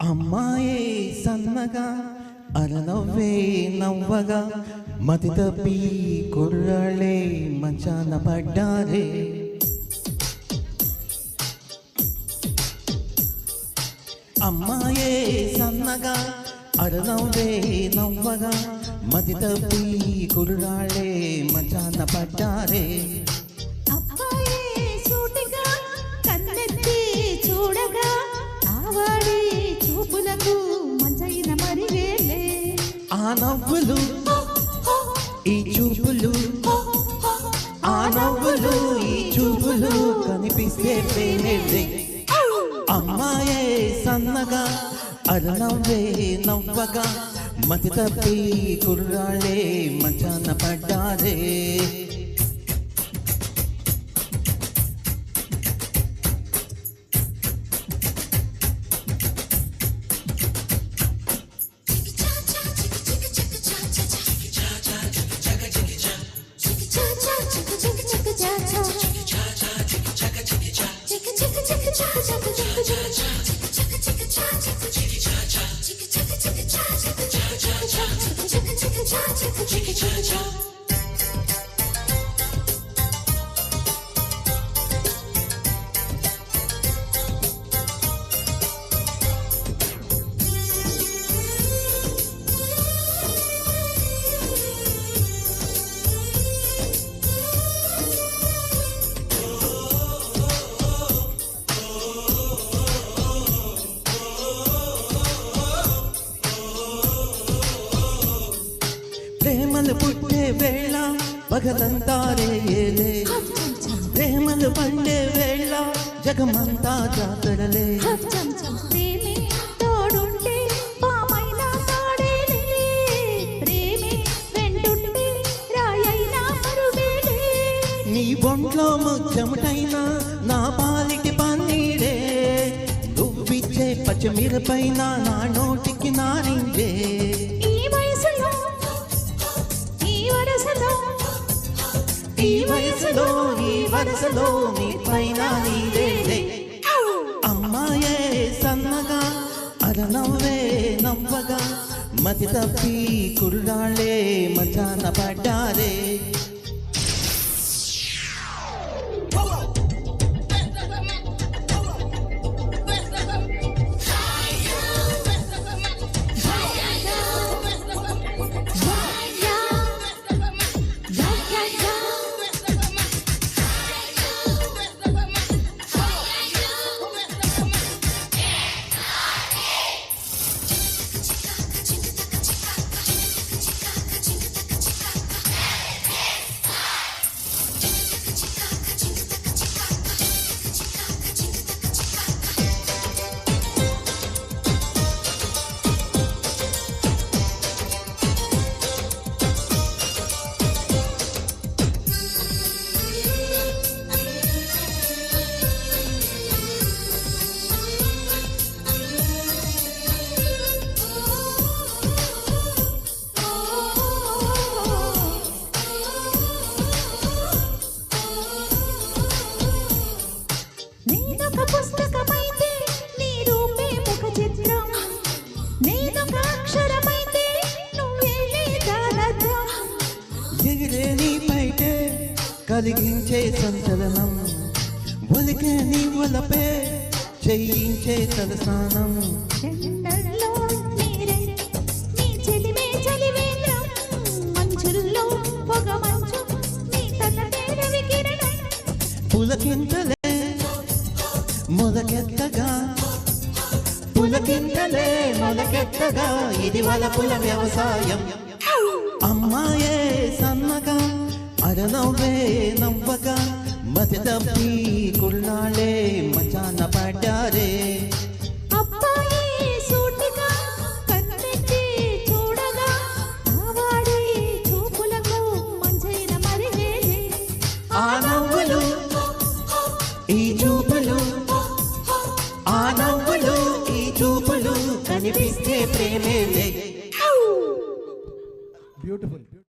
అమ్మాయే సన్నగా అరనవ్వే నవ్వగా మతి తప్పి కుర్రాళ్ళే మంచాన పడ్డారే. అమ్మాయే సన్నగా అరనవ్వే నవ్వగా మతి తప్పి కుర్రాళ్ళే మంచాన పడ్డారే. ఆ నవ్వులు ఈ చూపులు, ఆ నవ్వులు ఈ చూపులు కనిపిస్తే ప్రేమే. అమ్మాయే సన్నగా అరనవ్వే నవ్వగా మతి తప్పి కుర్రాళ్ళే మంచాన పడ్డారే. ప్రేమలు పుట్టే వేళ పగలంతా రేయలే, ప్రేమలు పండే వేళ జగమంతా జాతరలే. ప్రేమే తోడుంటే పామైనా తాడేలే, ప్రేమే వెంటుంటే రాయైనా మరువేలే. నీ బొంట్లో ముచ్చమటైనా నా పాలిటి పన్నీరే, నువ్విచ్చే పచ్చమిరపైన నా నోటికి నారింజే. ఈ వరసలో నీ పైన నీదే. అమ్మాయే సన్నగా అరనవ్వే నవ్వగా మతి తప్పి కుర్రాళ్ళే మంచాన పడ్డారే. ఎగిరే పైటే కలిగించే సంచలనం, ఒలికే నీ వలపే చేయించే తలస్నానం. పులకింతలే మొదకెత్తగా, పులకింతలే మొదకెత్తగా ఇది వలపుల వ్యవసాయం. అమ్మాయే సన్నగా అరనవ్వే నవ్వగా మతి తప్పి కుర్రాళ్ళే మంచాన పడ్డారే. ఆ నవ్వులు ఈ చూపులు, ఆ నవ్వులు ఈ చూపులు కనిపిస్తే ప్రేమే.